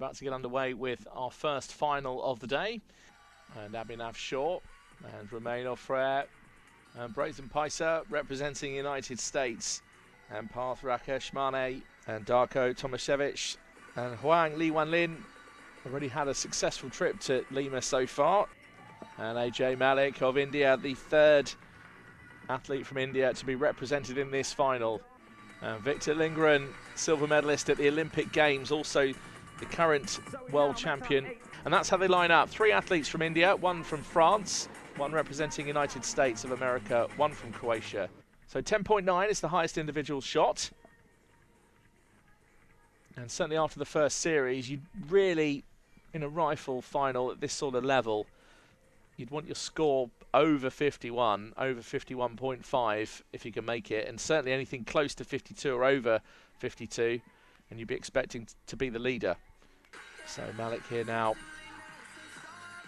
about to get underway with our first final of the day. And Abhinav Shaw and Romain Offrère and Braden Pieser representing the United States. And Parth Rakesh Mane and Darko Tomaszewicz and Huang Li Wanlin already had a successful trip to Lima so far. And Ajay Malik of India, the third athlete from India to be represented in this final. And Victor Lindgren, silver medalist at the Olympic Games, also the current world champion. And that's how they line up. 3 athletes from India, 1 from France, 1 representing United States of America, 1 from Croatia. So 10.9 is the highest individual shot. And certainly after the first series, you'd really, in a rifle final at this sort of level, you'd want your score over 51, over 51.5 if you can make it, and certainly anything close to 52 or over 52, and you'd be expecting to be the leader. So Malik here now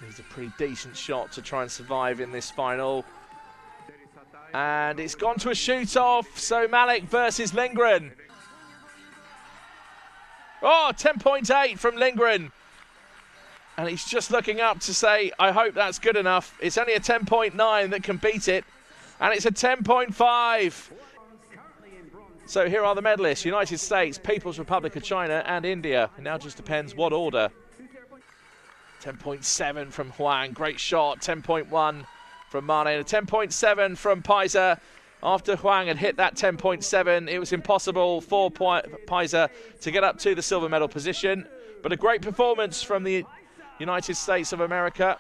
needs a pretty decent shot to try and survive in this final. And it's gone to a shoot-off, so Malik versus Lindgren. Oh, 10.8 from Lindgren. And he's just looking up to say, I hope that's good enough. It's only a 10.9 that can beat it. And it's a 10.5. So here are the medalists: United States, People's Republic of China and India. It now just depends what order. 10.7 from Huang, great shot. 10.1 from Mane, and a 10.7 from Pieser. After Huang had hit that 10.7, it was impossible for Pieser to get up to the silver medal position. But a great performance from the United States of America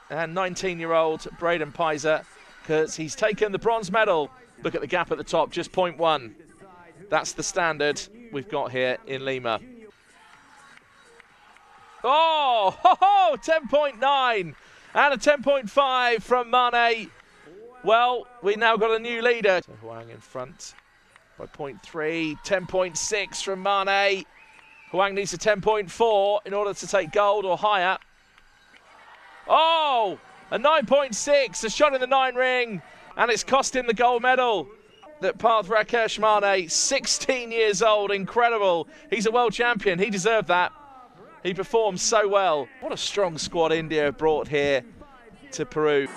and 19-year-old Braden Pieser, because he's taken the bronze medal. Look at the gap at the top, just 0.1. That's the standard we've got here in Lima. Oh, ho, ho, 10.9 and a 10.5 from Mane. Well, we've now got a new leader. So Huang in front by 0.3, 10.6 from Mane. Huang needs a 10.4 in order to take gold or higher. Oh, a 9.6, a shot in the 9 ring, and it's cost him the gold medal. That Parth Rakesh Mane, 16 years old, incredible. He's a world champion, he deserved that. He performed so well. What a strong squad India brought here to Peru.